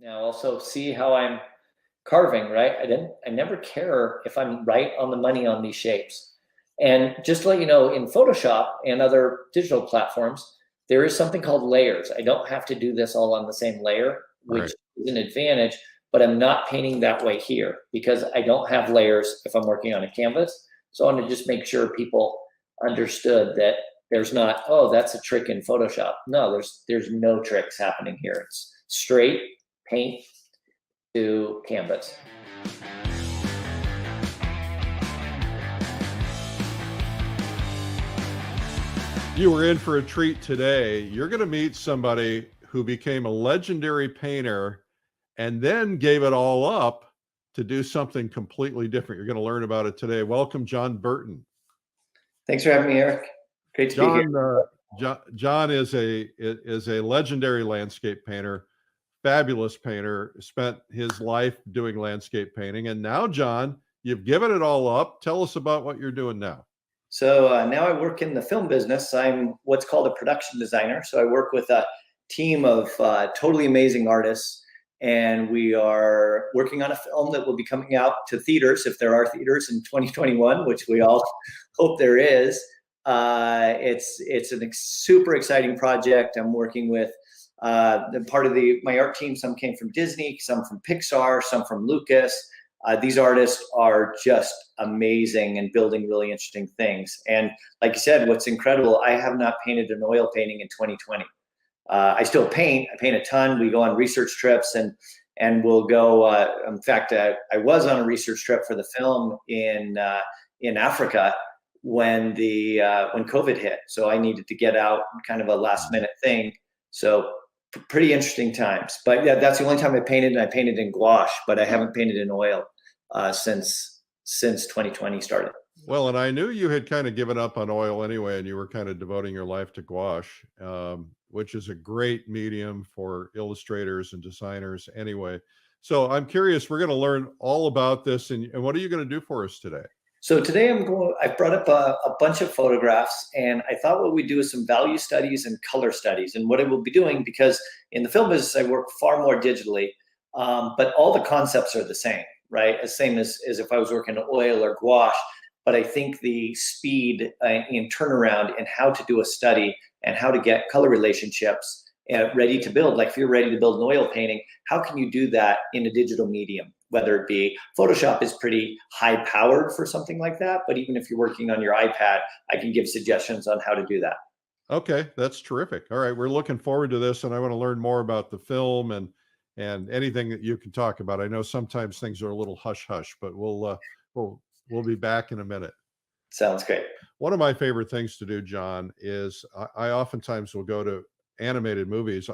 Now also see how I'm carving, right? I never care if I'm right on the money on these shapes. And just to let you know, in Photoshop and other digital platforms, there is something called layers. I don't have to do this all on the same layer, which Right. is an advantage, but I'm not painting that way here because I don't have layers if I'm working on a canvas. So I want to just make sure people understood that there's not, oh, that's a trick in Photoshop. No, there's no tricks happening here. It's straight paint to canvas. You were in for a treat today. You're going to meet somebody who became a legendary painter and then gave it all up to do something completely different. You're going to learn about it today. Welcome, John Burton. Thanks for having me, Eric. Great to be here. John is a legendary landscape painter, fabulous painter, spent his life doing landscape painting. And now, John, you've given it all up. Tell us about what you're doing now. So now I work in the film business. I'm what's called a production designer. So I work with a team of totally amazing artists. And we are working on a film that will be coming out to theaters, if there are theaters, in 2021, which we all hope there is. It's a super exciting project. I'm working with part of my art team. Some came from Disney, some from Pixar, some from Lucas. These artists are just amazing and building really interesting things. And like you said, what's incredible, I have not painted an oil painting in 2020. I still paint. I paint a ton. We go on research trips and we'll go. In fact, I was on a research trip for the film in Africa when COVID hit. So I needed to get out, kind of a last minute thing. So pretty interesting times. But yeah, that's the only time I painted, and I painted in gouache, but I haven't painted in oil since 2020 started. Well, and I knew you had kind of given up on oil anyway, and you were kind of devoting your life to gouache, which is a great medium for illustrators and designers anyway. So I'm curious, we're going to learn all about this. And what are you going to do for us today? So today I brought up a bunch of photographs, and I thought what we'd do is some value studies and color studies. And what I will be doing, because in the film business, I work far more digitally, but all the concepts are the same, right? The same as if I was working in oil or gouache. But I think the speed in turnaround and how to do a study and how to get color relationships ready to build, like if you're ready to build an oil painting, how can you do that in a digital medium? Whether it be Photoshop is pretty high powered for something like that, but even if you're working on your iPad, I can give suggestions on how to do that. Okay, that's terrific. All right, we're looking forward to this, and I want to learn more about the film and anything that you can talk about. I know sometimes things are a little hush hush, but we'll be back in a minute. Sounds great. One of my favorite things to do, John, is I oftentimes will go to animated movies.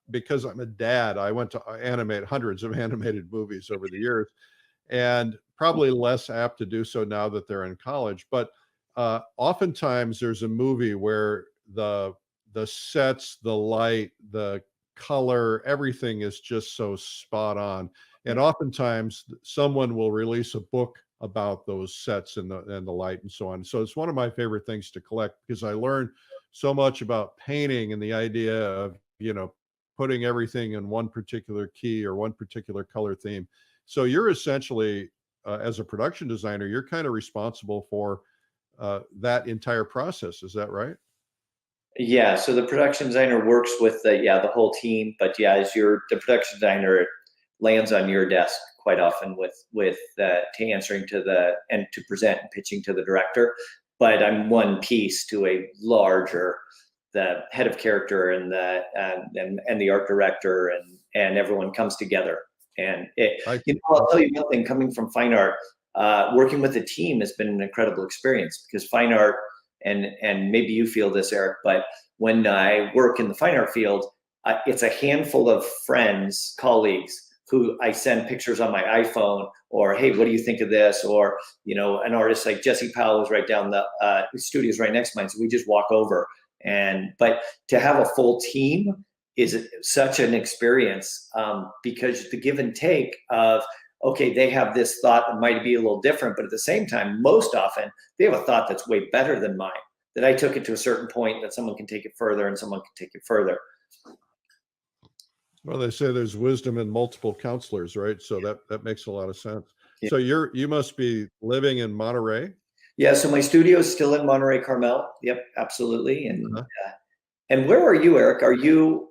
Because I'm a dad, I went to animate hundreds of animated movies over the years, and probably less apt to do so now that they're in college. But oftentimes there's a movie where the sets, the light, the color, everything is just so spot on. And oftentimes someone will release a book about those sets and the light and so on. So it's one of my favorite things to collect, because I learned so much about painting and the idea of, putting everything in one particular key or one particular color theme. So you're essentially, as a production designer, you're kind of responsible for that entire process. Is that right? Yeah. So the production designer works with the whole team, but yeah, as the production designer, it lands on your desk quite often with to answering to and to present and pitching to the director. But I'm one piece to a larger, the head of character and the art director and everyone comes together. And I'll tell you one thing, coming from fine art, working with a team has been an incredible experience, because fine art, and maybe you feel this, Eric, but when I work in the fine art field, it's a handful of friends, colleagues, who I send pictures on my iPhone, or, hey, what do you think of this? Or, an artist like Jesse Powell was right down the studio's right next to mine, so we just walk over. But to have a full team is such an experience, because the give and take of, okay, they have this thought that might be a little different, but at the same time, most often they have a thought that's way better than mine, that I took it to a certain point, that someone can take it further and someone can take it further. Well, they say there's wisdom in multiple counselors, right? So that makes a lot of sense. Yeah. So you must be living in Monterey? Yeah, so my studio is still in Monterey Carmel. Yep, absolutely. Uh-huh. And where are you, Eric? Are you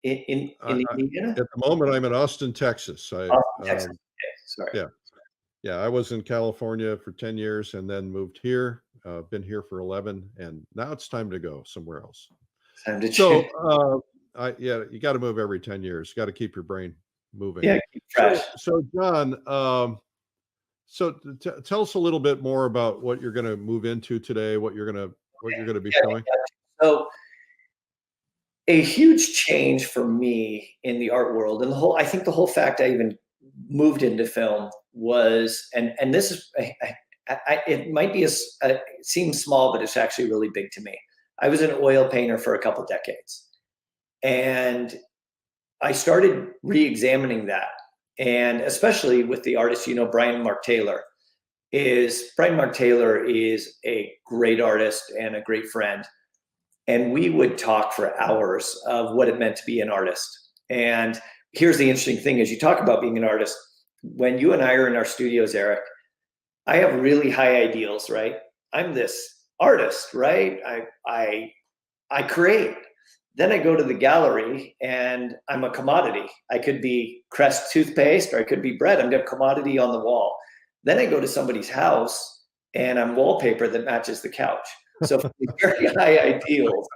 in I, Indiana? at the moment, I'm in Austin, Texas. Austin, Texas. Okay, sorry. Yeah, yeah. I was in California for 10 years and then moved here. Been here for 11, and now it's time to go somewhere else. Time to So, change. yeah, you got to move every 10 years. Got to keep your brain moving. Yeah, keep fresh. So John, tell us a little bit more about what you're going to move into today. What you're going to be showing. So a huge change for me in the art world, and I think the whole fact I even moved into film was, and this is, it might be it seems small, but it's actually really big to me. I was an oil painter for a couple decades, and I started re-examining that, and especially with the artists, Brian Mark Taylor is a great artist and a great friend. And we would talk for hours of what it meant to be an artist. And here's the interesting thing: as you talk about being an artist, when you and I are in our studios, Eric, I have really high ideals, right? I'm this artist, right? I create. Then I go to the gallery and I'm a commodity. I could be Crest toothpaste or I could be bread. I'm a commodity on the wall. Then I go to somebody's house and I'm wallpaper that matches the couch. So from these very high ideals,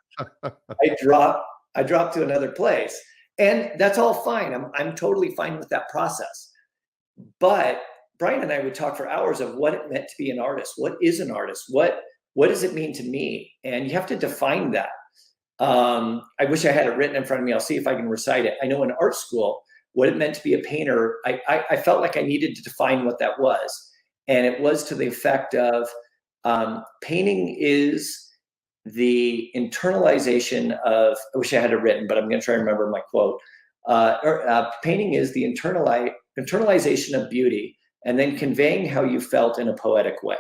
I drop to another place. And that's all fine. I'm totally fine with that process. But Brian and I would talk for hours of what it meant to be an artist. What is an artist? What does it mean to me? And you have to define that. I wish I had it written in front of me. I'll see if I can recite it. I know in art school, what it meant to be a painter, I felt like I needed to define what that was. And it was to the effect of painting is the internalization of, I wish I had it written, but I'm going to try and remember my quote. Painting is the internalization of beauty and then conveying how you felt in a poetic way.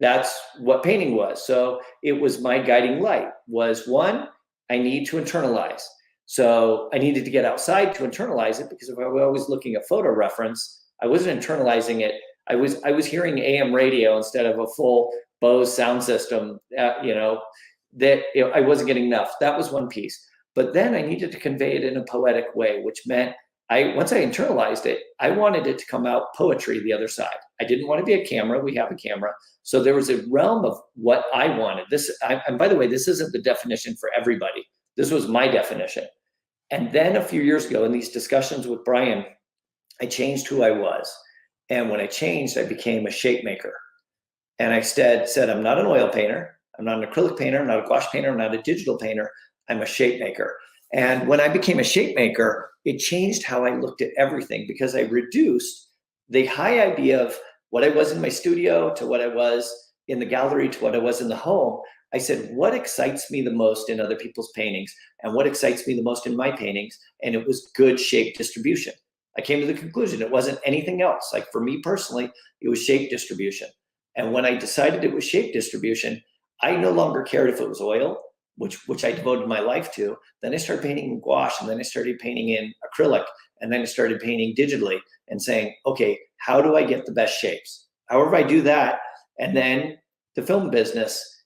That's what painting was. So it was my guiding light was, one, I need to internalize. So I needed to get outside to internalize it, because if I was always looking at photo reference, I wasn't internalizing it. I was hearing AM radio instead of a full Bose sound system, that I wasn't getting enough. That was one piece. But then I needed to convey it in a poetic way, which meant once I internalized it, I wanted it to come out poetry the other side. I didn't want to be a camera. We have a camera. So there was a realm of what I wanted. And by the way, this isn't the definition for everybody. This was my definition. And then a few years ago in these discussions with Brian, I changed who I was. And when I changed, I became a shape maker. And I said, I'm not an oil painter. I'm not an acrylic painter. I'm not a gouache painter. I'm not a digital painter. I'm a shape maker. And when I became a shape maker, it changed how I looked at everything, because I reduced the high idea of what I was in my studio to what I was in the gallery to what I was in the home. I said, what excites me the most in other people's paintings and what excites me the most in my paintings? And it was good shape distribution. I came to the conclusion it wasn't anything else. Like for me personally, it was shape distribution. And when I decided it was shape distribution, I no longer cared if it was oil, which I devoted my life to. Then I started painting in gouache, and then I started painting in acrylic, and then I started painting digitally and saying, okay, how do I get the best shapes? However I do that, and then the film business,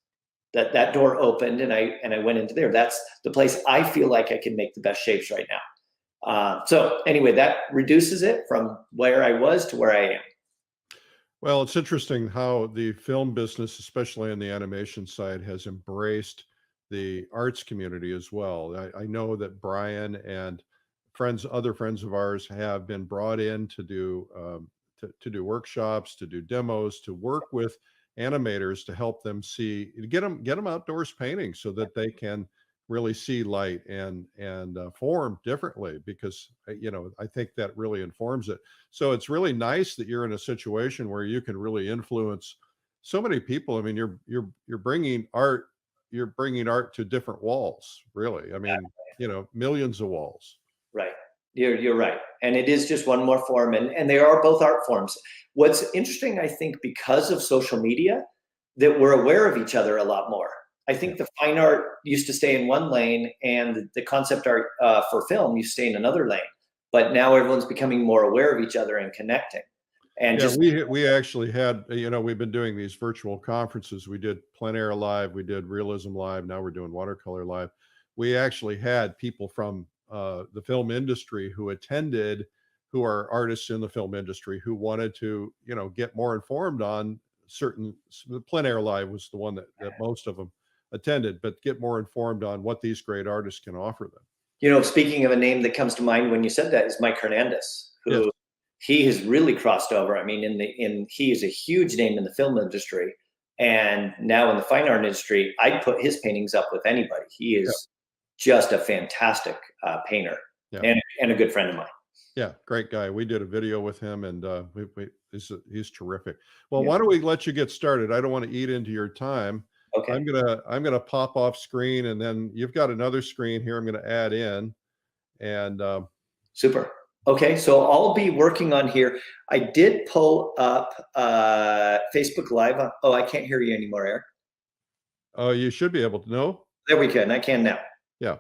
that door opened and I went into there. That's the place I feel like I can make the best shapes right now. So anyway, that reduces it from where I was to where I am. Well, it's interesting how the film business, especially on the animation side, has embraced the arts community as well. I know that Brian and other friends of ours have been brought in to do workshops, to do demos, to work with animators to help them get them outdoors painting so that they can really see light and form differently, because I think that really informs it. So it's really nice that you're in a situation where you can really influence so many people. I mean, you're bringing art to different walls, really. I mean, millions of walls. Right. You're right. And it is just one more form, and they are both art forms. What's interesting, I think, because of social media, that we're aware of each other a lot more. I think the fine art used to stay in one lane, and the concept art for film used to stay in another lane. But now everyone's becoming more aware of each other and connecting. And Yeah, just we actually had, we've been doing these virtual conferences. We did plein air live, we did realism live, now we're doing watercolor live. We actually had people from the film industry who attended, who are artists in the film industry, who wanted to, get more informed on certain. The plein air live was the one that most of them attended, but get more informed on what these great artists can offer them. Speaking of a name that comes to mind when you said that is Mike Hernandez, who Yes. he has really crossed over. I mean, he is a huge name in the film industry, and now in the fine art industry, I'd put his paintings up with anybody. He is just a fantastic painter, and a good friend of mine. Yeah, great guy. We did a video with him, and he's terrific. Well, why don't we let you get started? I don't want to eat into your time. Okay. I'm gonna pop off screen, and then you've got another screen here. I'm gonna add in, and super. Okay, so I'll be working on here. I did pull up Facebook Live. Oh, I can't hear you anymore, Eric. Oh, you should be able to know. There we go. And I can now. Yeah.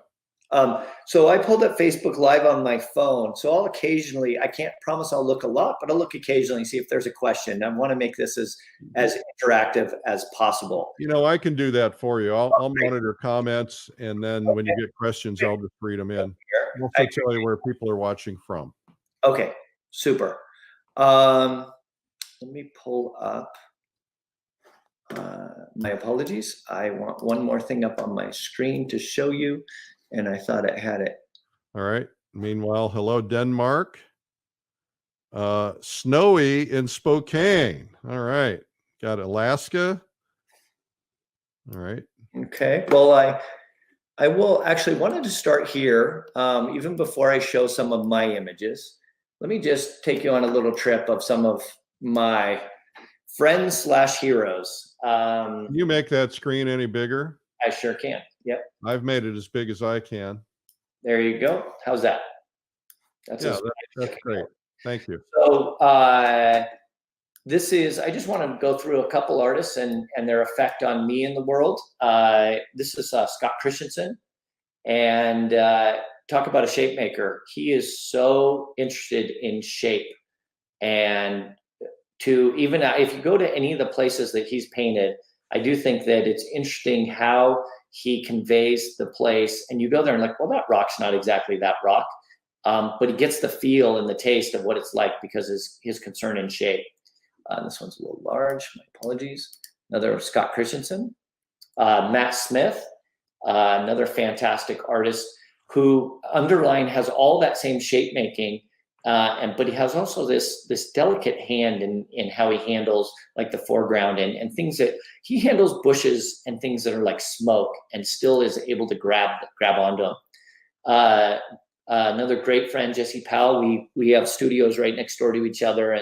So I pulled up Facebook Live on my phone. So I'll occasionally, I can't promise I'll look a lot, but I'll look occasionally, see if there's a question. I want to make this as interactive as possible. I can do that for you. I'll monitor comments, and then when you get questions, I'll just read them in. I'll also tell you where people are watching from. Okay, super. Let me pull up. My apologies. I want one more thing up on my screen to show you, and I thought I had it. All right. Meanwhile, hello, Denmark. Snowy in Spokane. All right. Got Alaska. All right. Okay. Well, I will actually wanted to start here, even before I show some of my images. Let me just take you on a little trip of some of my friends / heroes. Can you make that screen any bigger? I sure can. Yep. I've made it as big as I can. There you go. How's that? That's great. Thank you. So I just want to go through a couple artists and their effect on me in the world. This is Scott Christensen, and talk about a shape maker. He is so interested in shape, and even if you go to any of the places that he's painted, I do think that it's interesting how he conveys the place, and you go there and like, well, that rock's not exactly that rock, but he gets the feel and the taste of what it's like because his concern in shape. This one's a little large, my apologies. Another Scott Christensen. Matt Smith, another fantastic artist who underline has all that same shape making, but he has also this delicate hand in how he handles like the foreground and things that he handles bushes and things that are like smoke and still is able to grab onto them. Another great friend, Jesse Powell. We have studios right next door to each other,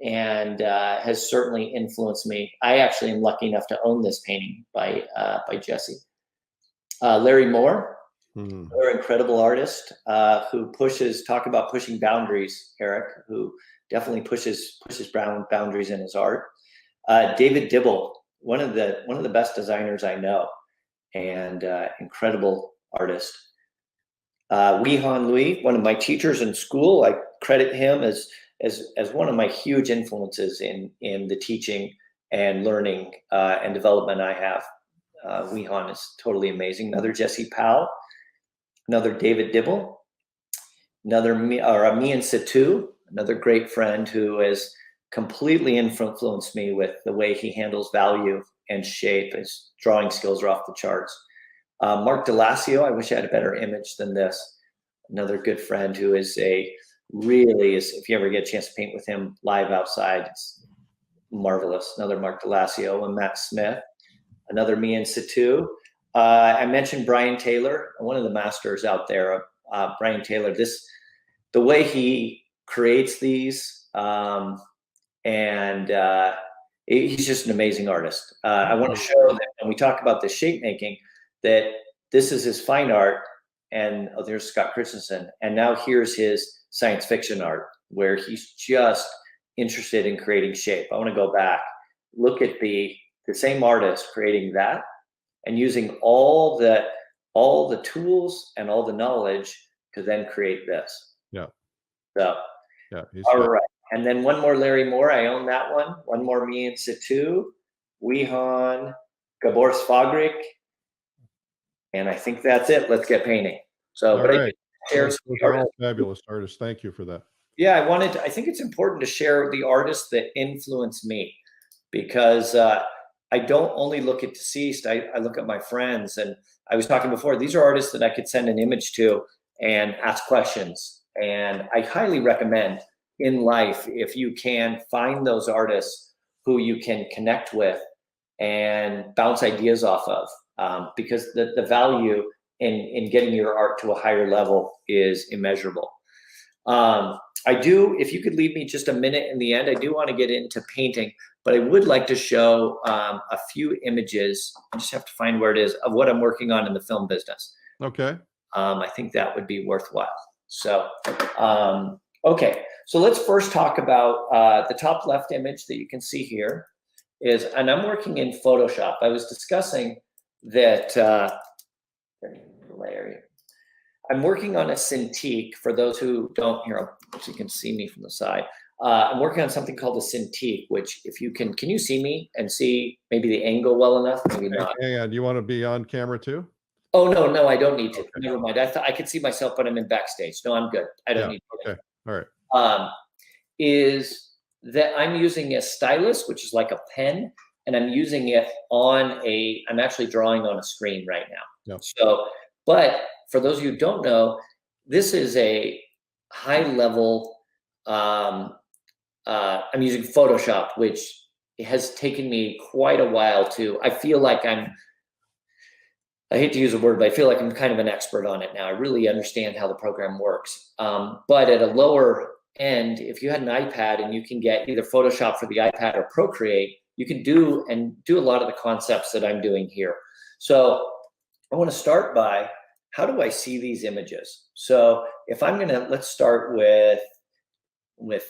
and has certainly influenced me. I actually am lucky enough to own this painting by Jesse. Larry Moore. Another incredible artist who talk about pushing boundaries, Eric, who definitely pushes boundaries in his art. David Dibble, one of the best designers I know, and incredible artist. Weehan Lee, one of my teachers in school, I credit him as one of my huge influences in the teaching and learning and development I have. Weehan is totally amazing. Another Jesse Powell. Another David Dibble, another Mian Situ, another great friend who has completely influenced me with the way he handles value and shape. His drawing skills are off the charts. Mark DeLassio, I wish I had a better image than this. Another good friend who is if you ever get a chance to paint with him live outside, it's marvelous. Another Mark DeLassio. And Matt Smith, another Mian Situ. I mentioned Brian Taylor, one of the masters out there. Brian Taylor, the way he creates these, and he's just an amazing artist. I want to show that when we talk about the shape making, that this is his fine art, and there's Scott Christensen, and now here's his science fiction art, where he's just interested in creating shape. I want to go back, look at the same artist creating that, and using all the tools and all the knowledge to then create this. Yeah. So, Yeah. all right. And then one more Larry Moore. I own that one. One more Me in Situ. Wihan, Gabor Svagrik. And I think that's it. Let's get painting. So, All but right. Those are all fabulous artists. Thank you for that. Yeah, I think it's important to share the artists that influence me, because I don't only look at deceased, I look at my friends. And I was talking before, these are artists that I could send an image to and ask questions. And I highly recommend in life, if you can find those artists who you can connect with and bounce ideas off of, because the value in getting your art to a higher level is immeasurable. If you could leave me just a minute in the end, I do want to get into painting, but I would like to show a few images. I just have to find where it is, of what I'm working on in the film business. Okay. I think that would be worthwhile. So, okay. So let's first talk about the top left image that you can see here and I'm working in Photoshop. I was discussing that, Larry, I'm working on a Cintiq. For those who don't hear, so you can see me from the side. I'm working on something called a Cintiq, which if you can you see me and see maybe the angle well enough? Maybe not. Hang on, you want to be on camera too? Oh, no, I don't need to. Okay. Never mind. I thought I could see myself, but I'm in backstage. No, I'm good. I don't need to. Okay. All right. Is that I'm using a stylus, which is like a pen, and I'm using it I'm actually drawing on a screen right now. Yep. So, but for those of you who don't know, this is a high level, I'm using Photoshop, which has taken me quite a while I feel like I hate to use a word, but I feel like I'm kind of an expert on it now. I really understand how the program works. But at a lower end, if you had an iPad and you can get either Photoshop for the iPad or Procreate, you can do a lot of the concepts that I'm doing here. So I want to start by, how do I see these images? So if let's start with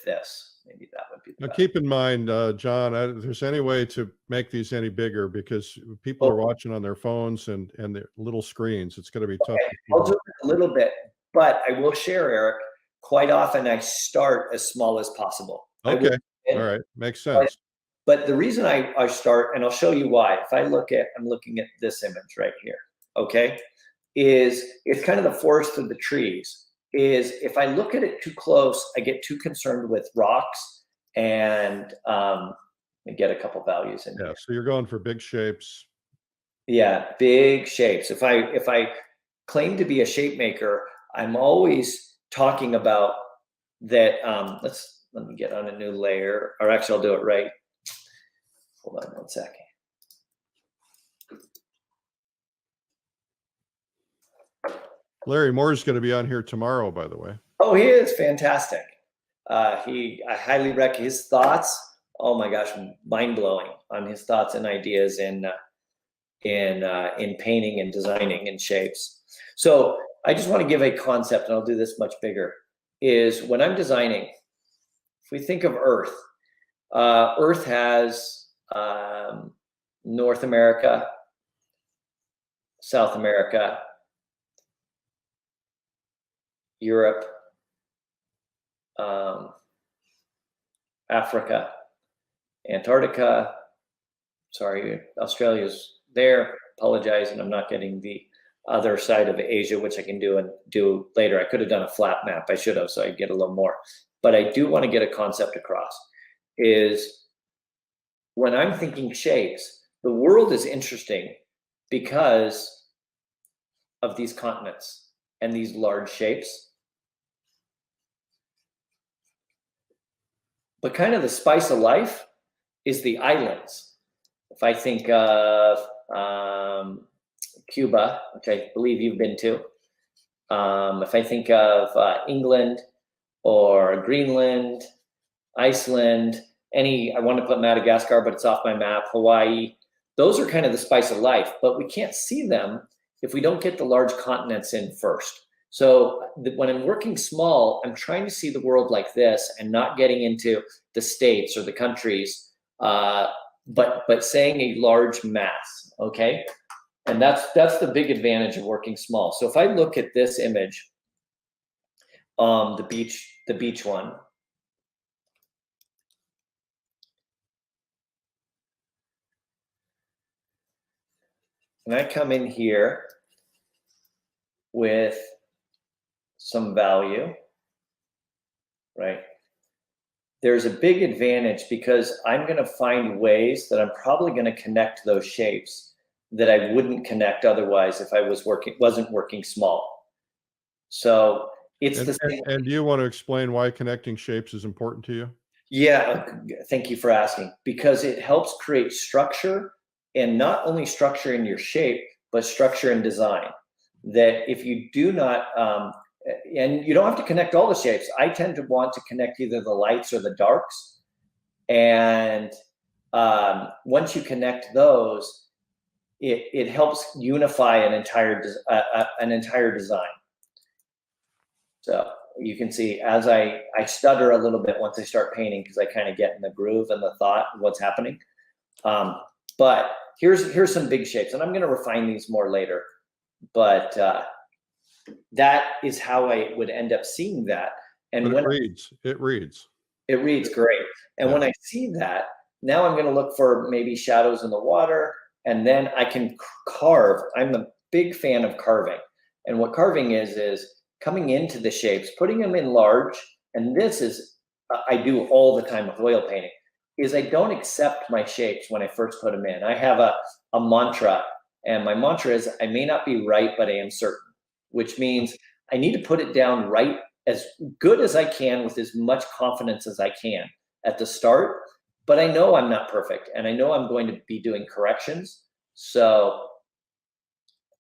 this. Maybe that would be the now, best. keep in mind, John, if there's any way to make these any bigger, because people are watching on their phones and their little screens, it's going to be tough. I'll do it a little bit, but I will share, Eric, quite often I start as small as possible. Okay. All right. Makes sense. But the reason I start, and I'll show you why. If I'm looking at this image right here, okay, it's kind of the forest of the trees. If I look at it too close, I get too concerned with rocks, and I get a couple values in here. So you're going for big shapes. Yeah, big shapes. If I claim to be a shape maker, I'm always talking about that. Let me get on a new layer, or actually I'll do it right. Hold on one second. Larry Moore's going to be on here tomorrow, by the way. Oh, he is fantastic. I highly recommend his thoughts. Oh my gosh, mind blowing on his thoughts and ideas in painting and designing and shapes. So I just want to give a concept, and I'll do this much bigger. Is when I'm designing, if we think of Earth, Earth has North America, South America, Europe, Africa, Antarctica. Sorry, Australia's there. Apologize, and I'm not getting the other side of Asia, which I can do later. I could have done a flat map. I should have, so I get a little more. But I do want to get a concept across. Is when I'm thinking shapes, the world is interesting because of these continents and these large shapes. But kind of the spice of life is the islands. If I think of Cuba, which I believe you've been to, if I think of England or Greenland, Iceland, I want to put Madagascar, but it's off my map, Hawaii, those are kind of the spice of life, but we can't see them if we don't get the large continents in first. So when I'm working small, I'm trying to see the world like this and not getting into the states or the countries, but saying a large mass, okay? And that's the big advantage of working small. So if I look at this image, the beach one, and I come in here with some value, right? There's a big advantage because I'm going to find ways that I'm probably going to connect those shapes that I wouldn't connect otherwise if I wasn't working small. So it's the same. And do you want to explain why connecting shapes is important to you? Yeah, thank you for asking, because it helps create structure, and not only structure in your shape, but structure in design. That if you do not, and you don't have to connect all the shapes. I tend to want to connect either the lights or the darks. And once you connect those, it helps unify an entire design. So you can see as I stutter a little bit once I start painting, because I kind of get in the groove and the thought of what's happening. But here's some big shapes, and I'm going to refine these more later. But that is how I would end up seeing that. And but when it reads great. And when I see that, now I'm going to look for maybe shadows in the water, and then I can carve. I'm a big fan of carving. And what carving is coming into the shapes, putting them in large, and this is, I do all the time with oil painting, is I don't accept my shapes when I first put them in. I have a mantra, and my mantra is, I may not be right, but I am certain, which means I need to put it down right as good as I can with as much confidence as I can at the start, but I know I'm not perfect, and I know I'm going to be doing corrections. So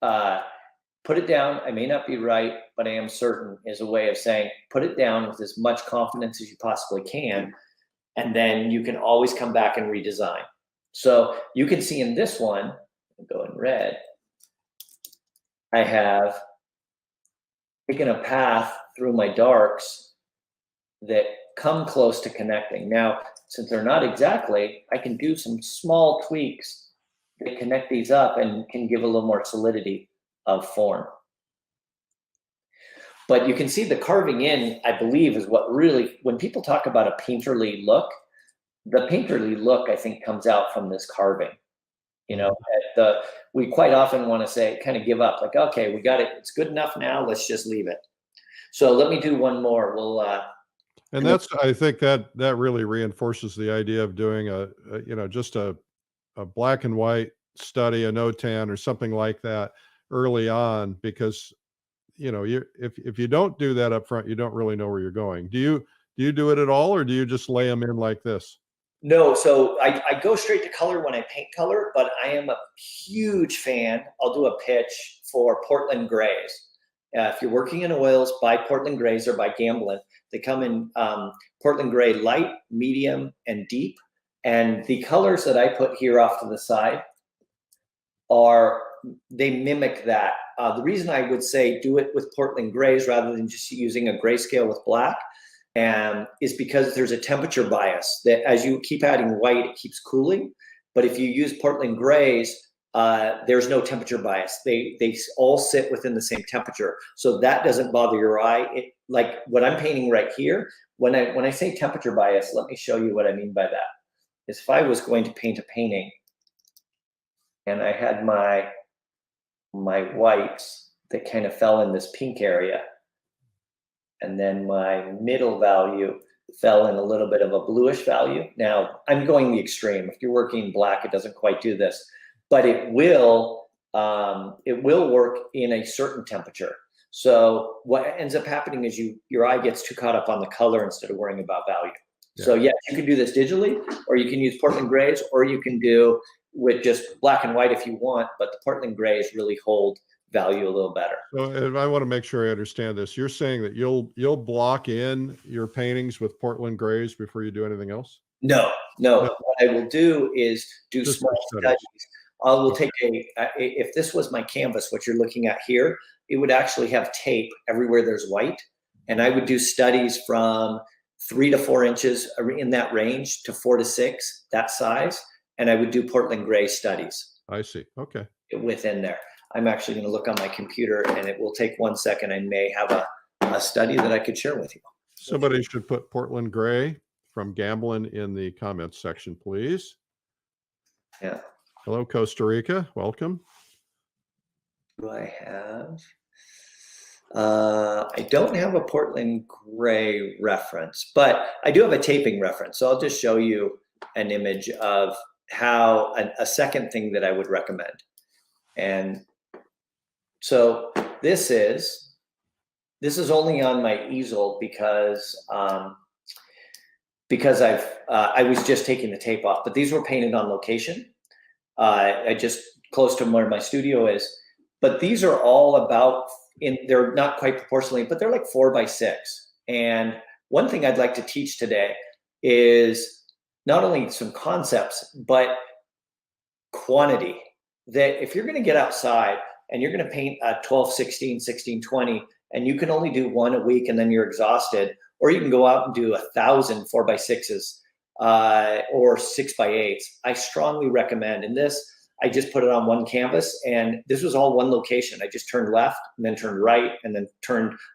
put it down, I may not be right, but I am certain is a way of saying, put it down with as much confidence as you possibly can, and then you can always come back and redesign. So you can see in this one, I'll go in red, I have taken a path through my darks that come close to connecting. Now, since they're not exactly, I can do some small tweaks that connect these up and can give a little more solidity of form. But you can see the carving in, I believe, is what really, when people talk about a painterly look, the painterly look, I think, comes out from this carving. You know, we quite often want to say, kind of give up, like, okay, we got it, it's good enough now, let's just leave it. So let me do one more. We'll and that's, I think that really reinforces the idea of doing just a black and white study, a no tan or something like that early on, because if you don't do that up front, you don't really know where you're going. Do you do it at all, or do you just lay them in like this? No, so I go straight to color when I paint color, but I am a huge fan. I'll do a pitch for Portland grays. If you're working in oils, buy Portland grays or buy Gamblin. They come in Portland gray light, medium, and deep. And the colors that I put here off to the side they mimic that. The reason I would say do it with Portland grays rather than just using a grayscale with black is because there's a temperature bias that as you keep adding white, it keeps cooling. But if you use Portland grays, there's no temperature bias. They all sit within the same temperature. So that doesn't bother your eye. Like what I'm painting right here, when I say temperature bias, let me show you what I mean by that. Is if I was going to paint a painting and I had my whites that kind of fell in this pink area, and then my middle value fell in a little bit of a bluish value. Now, I'm going the extreme. If you're working black, it doesn't quite do this, but it will work in a certain temperature. So what ends up happening is your eye gets too caught up on the color instead of worrying about value. Yeah. So yes, you can do this digitally, or you can use Portland grays, or you can do with just black and white if you want, but the Portland grays really hold value a little better. So if I want to make sure I understand this, you're saying that you'll block in your paintings with Portland grays before you do anything else? No. What I will do is do just small studies. I will take if this was my canvas, what you're looking at here, it would actually have tape everywhere there's white. And I would do studies from 3 to 4 inches in that range to 4 to 6, that size. And I would do Portland gray studies. I see. Okay. within there. I'm actually going to look on my computer, and it will take 1 second. I may have a study that I could share with you. Somebody should put Portland Gray from Gamblin in the comments section, please. Yeah. Hello, Costa Rica. Welcome. Do I have? I don't have a Portland Gray reference, but I do have a taping reference. So I'll just show you an image of how a second thing that I would recommend. And so this is only on my easel because I was just taking the tape off, but these were painted on location. I just close to where my studio is, but these are all about they're not quite proportionally, but they're like 4x6. And one thing I'd like to teach today is not only some concepts, but quantity. That if you're going to get outside and you're going to paint a 12, 16, 16, 20, and you can only do one a week and then you're exhausted, or you can go out and do 1,000 4x6s or 6x8s. I strongly recommend. And this, I just put it on one canvas, and this was all one location. I just turned left and then turned right and then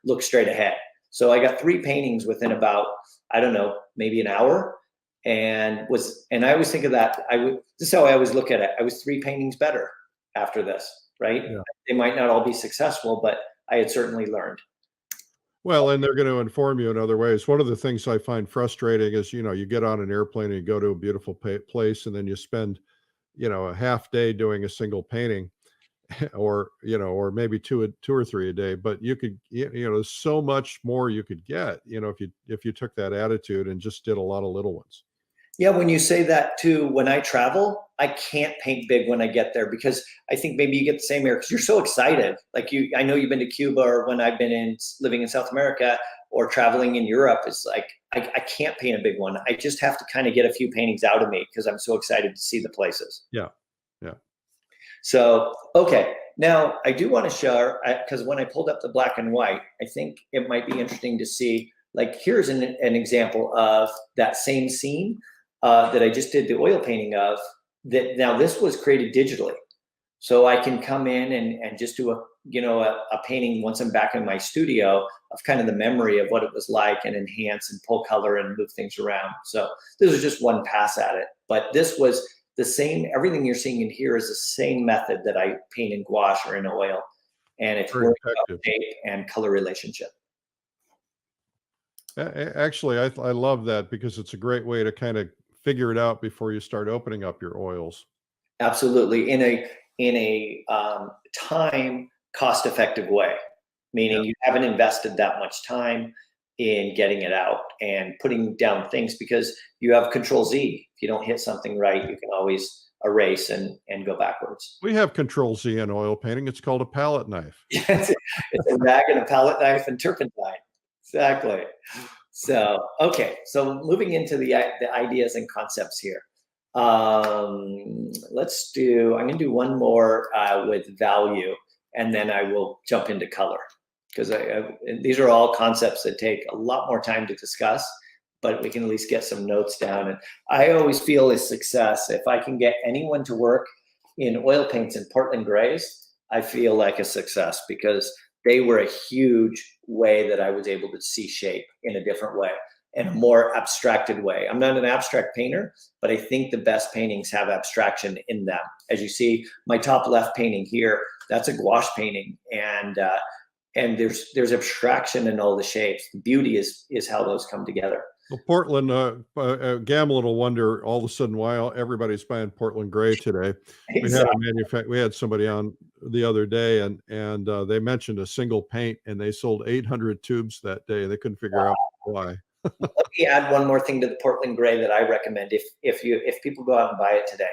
looked straight ahead. So I got 3 paintings within about, I don't know, maybe an hour. And I always think of that. This is how I always look at it. I was 3 paintings better after this, right? Yeah. They might not all be successful, but I had certainly learned. Well, and they're going to inform you in other ways. One of the things I find frustrating is, you get on an airplane and you go to a beautiful place, and then you spend, a half day doing a single painting, or maybe two or three a day. But you could, there's so much more you could get, if you took that attitude and just did a lot of little ones. Yeah, when you say that too, when I travel, I can't paint big when I get there, because I think maybe you get the same air because you're so excited. Like I know you've been to Cuba, or when I've been living in South America or traveling in Europe, it's like I can't paint a big one. I just have to kind of get a few paintings out of me because I'm so excited to see the places. Yeah. So, okay. Now I do want to share, because when I pulled up the black and white, I think it might be interesting to see, like, here's an example of that same scene that I just did the oil painting of. That now this was created digitally, so I can come in and just do a painting once I'm back in my studio of kind of the memory of what it was like, and enhance and pull color and move things around. So this was just one pass at it, but this was the same. Everything you're seeing in here is the same method that I paint in gouache or in oil, and it's working about shape and color relationship. Actually, I love that, because it's a great way to kind of figure it out before you start opening up your oils. Absolutely, in a time cost-effective way, meaning you haven't invested that much time in getting it out and putting down things, because you have Control Z. If you don't hit something right, you can always erase and go backwards. We have Control Z in oil painting. It's called a palette knife. It's a rag and a palette knife and turpentine. Exactly. So, okay. So moving into the ideas and concepts here. I'm going to do one more with value, and then I will jump into color, because these are all concepts that take a lot more time to discuss, but we can at least get some notes down. And I always feel a success if I can get anyone to work in oil paints and Portland grays. I feel like a success, because they were a huge way that I was able to see shape in a different way, in a more abstracted way. I'm not an abstract painter, but I think the best paintings have abstraction in them. As you see, my top left painting here, that's a gouache painting, and there's abstraction in all the shapes. The beauty is how those come together. Well, Portland, Gamblin will wonder all of a sudden why everybody's buying Portland gray today. Exactly. We had somebody on the other day, and they mentioned a single paint, and they sold 800 tubes that day. They couldn't figure out why. Let me add one more thing to the Portland gray that I recommend if people go out and buy it today,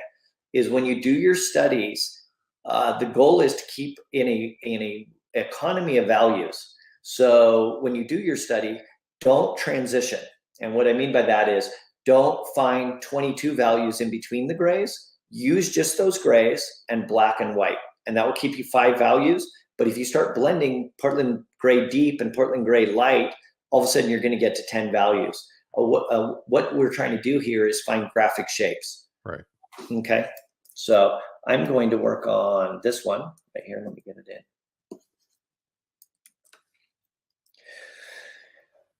is when you do your studies, the goal is to keep in a economy of values. So when you do your study, don't transition. And what I mean by that is, don't find 22 values in between the grays. Use just those grays and black and white, and that will keep you 5 values. But if you start blending Portland gray deep and Portland gray light, all of a sudden you're going to get to 10 values. What we're trying to do here is find graphic shapes. Right. Okay. So I'm going to work on this one right here. Let me get it in.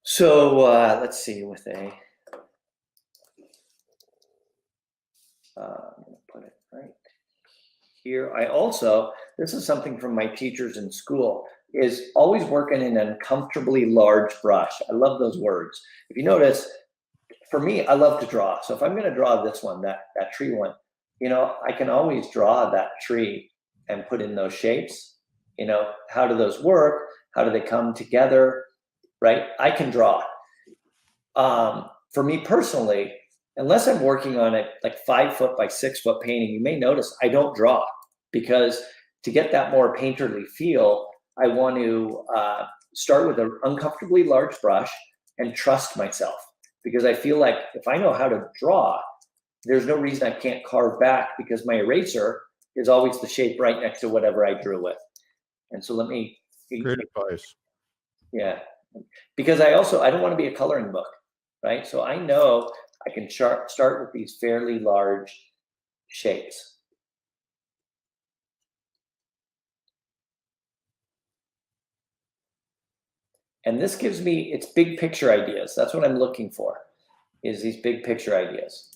So let's see with a, I'm going to put it right here. I also, this is something from my teachers in school, is always working in an uncomfortably large brush. I love those words. If you notice, for me, I love to draw. So if I'm going to draw this one, that tree one, you know, I can always draw that tree and put in those shapes. You know, how do those work? How do they come together? Right? I can draw. For me personally, unless I'm working on it like 5 foot by 6 foot painting, you may notice I don't draw, because to get that more painterly feel, I want to start with an uncomfortably large brush and trust myself. Because I feel like if I know how to draw, there's no reason I can't carve back, because my eraser is always the shape right next to whatever I drew with. And so let me. Great advice. Yeah, because I don't want to be a coloring book, right? So I know I can start with these fairly large shapes. And this gives me, it's big picture ideas. That's what I'm looking for, is these big picture ideas.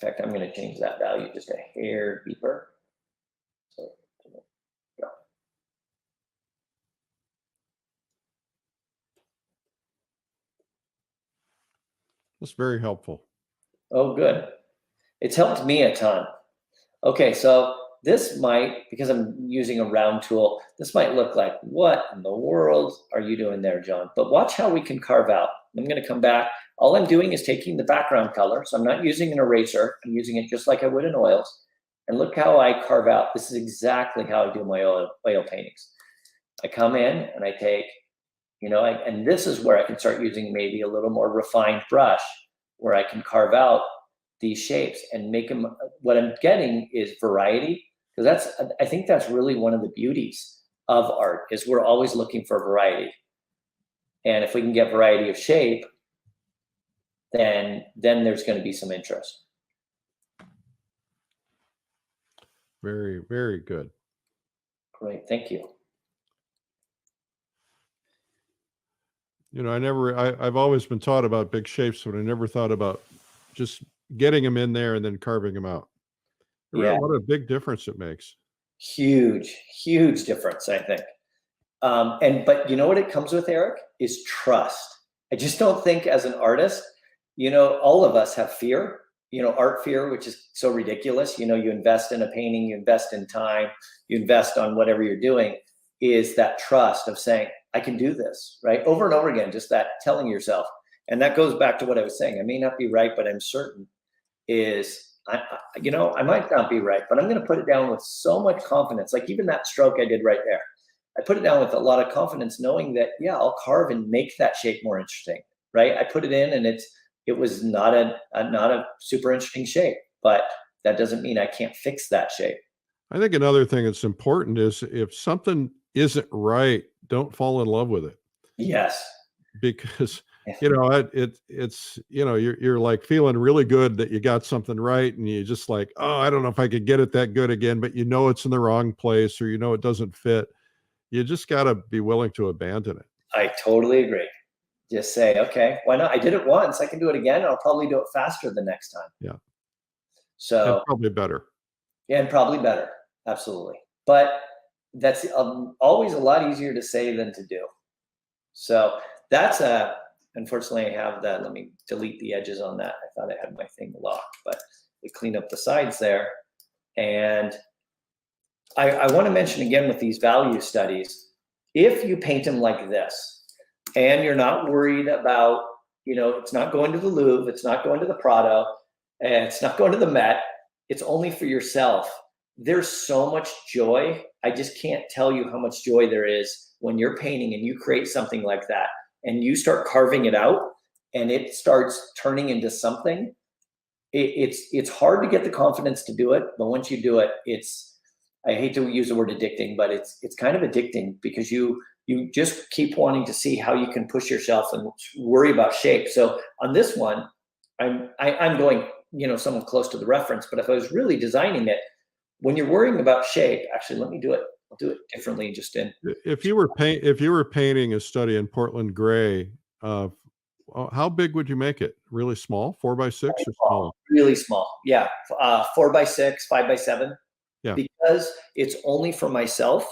In fact, I'm going to change that value just a hair deeper. So, go. That's very helpful. Oh, good. It's helped me a ton. Okay, so this might, because I'm using a round tool, this might look like, what in the world are you doing there, John? But watch how we can carve out. I'm going to come back. All I'm doing is taking the background color. So I'm not using an eraser. I'm using it just like I would in oils. And look how I carve out. This is exactly how I do my oil paintings. I come in and I take, you know, and this is where I can start using maybe a little more refined brush, where I can carve out these shapes and make them. What I'm getting is variety, because I think that's really one of the beauties of art, is we're always looking for variety. And if we can get variety of shape, then there's going to be some interest. Very, very good. Great, thank you. You know, I've always been taught about big shapes, but I never thought about just getting them in there and then carving them out. Yeah. What a big difference it makes. Huge, huge difference, I think. But you know what it comes with, Eric, is trust. I just don't think as an artist, you know, all of us have fear, you know, art fear, which is so ridiculous. You know, you invest in a painting, you invest in time, you invest on whatever you're doing, is that trust of saying, I can do this, right? Over and over again, just that telling yourself. And that goes back to what I was saying. I may not be right, but I'm certain is, you know, I might not be right, but I'm going to put it down with so much confidence. Like even that stroke I did right there, I put it down with a lot of confidence, knowing that, yeah, I'll carve and make that shape more interesting, right? I put it in and it was not a super interesting shape, but that doesn't mean I can't fix that shape. I think another thing that's important is if something isn't right, don't fall in love with it. Yes. Because, you know, it's, you know, you're like feeling really good that you got something right. And you just like, oh, I don't know if I could get it that good again, but you know, it's in the wrong place, or, you know, it doesn't fit. You just got to be willing to abandon it. I totally agree. Just say, okay, why not? I did it once. I can do it again. I'll probably do it faster the next time. Yeah. So and probably better. Yeah, and probably better. Absolutely. But that's always a lot easier to say than to do. So that's unfortunately I have that. Let me delete the edges on that. I thought I had my thing locked, but we clean up the sides there. And I want to mention again with these value studies, if you paint them like this, and you're not worried about, you know, it's not going to the Louvre, it's not going to the Prado, and it's not going to the Met, it's only for yourself. There's so much joy. I just can't tell you how much joy there is when you're painting and you create something like that and you start carving it out and it starts turning into something. It's hard to get the confidence to do it, but once you do it, I hate to use the word addicting, but it's kind of addicting, because you just keep wanting to see how you can push yourself and worry about shape. So on this one, I'm going, someone close to the reference. But if I was really designing it, when you're worrying about shape, actually, let me do it. I'll do it differently. Just in. If you were painting a study in Portland gray, how big would you make it? Really small, 4x6 or small? Really small. Yeah. 4x6, 5x7. Yeah. Because it's only for myself.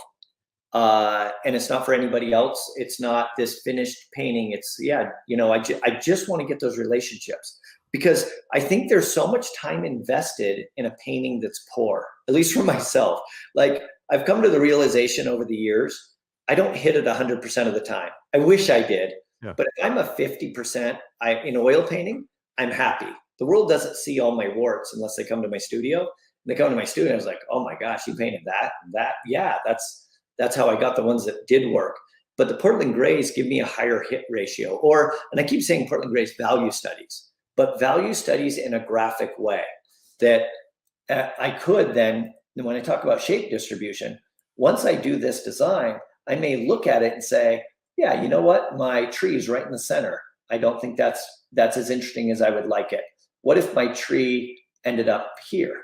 And it's not for anybody else. It's not this finished painting. It's I just want to get those relationships, because I think there's so much time invested in a painting that's poor, at least for myself. Like, I've come to the realization over the years, I don't hit it 100% of the time. I wish I did, but if I'm a 50% in oil painting, I'm happy. The world doesn't see all my warts unless they come to my studio. And they come to my studio, I was like, oh my gosh, you painted that and that. Yeah, that's how I got the ones that did work. But the Portland grays give me a higher hit ratio, and I keep saying Portland grays value studies, but value studies in a graphic way that I could then, when I talk about shape distribution, once I do this design, I may look at it and say, yeah, you know what? My tree is right in the center. I don't think that's as interesting as I would like it. What if my tree ended up here?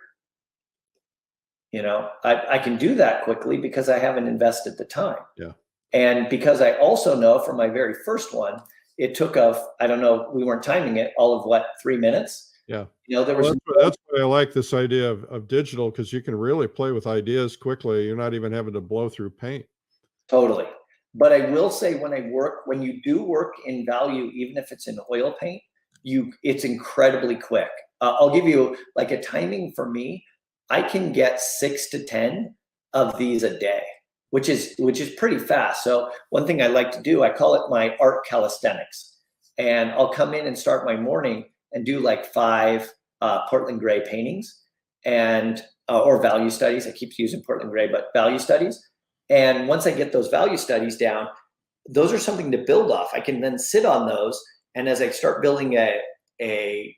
I can do that quickly because I haven't invested the time. Yeah. And because I also know from my very first one, it took I don't know, we weren't timing it, all of 3 minutes. Yeah. That's why I like this idea of digital, because you can really play with ideas quickly. You're not even having to blow through paint. Totally. But I will say, when you do work in value, even if it's in oil paint, it's incredibly quick. I'll give you like a timing for me. I can get 6 to 10 of these a day, which is pretty fast. So one thing I like to do, I call it my art calisthenics, and I'll come in and start my morning and do like 5 Portland gray paintings and or value studies. I keep using Portland gray, but value studies. And once I get those value studies down, those are something to build off. I can then sit on those, and as I start building a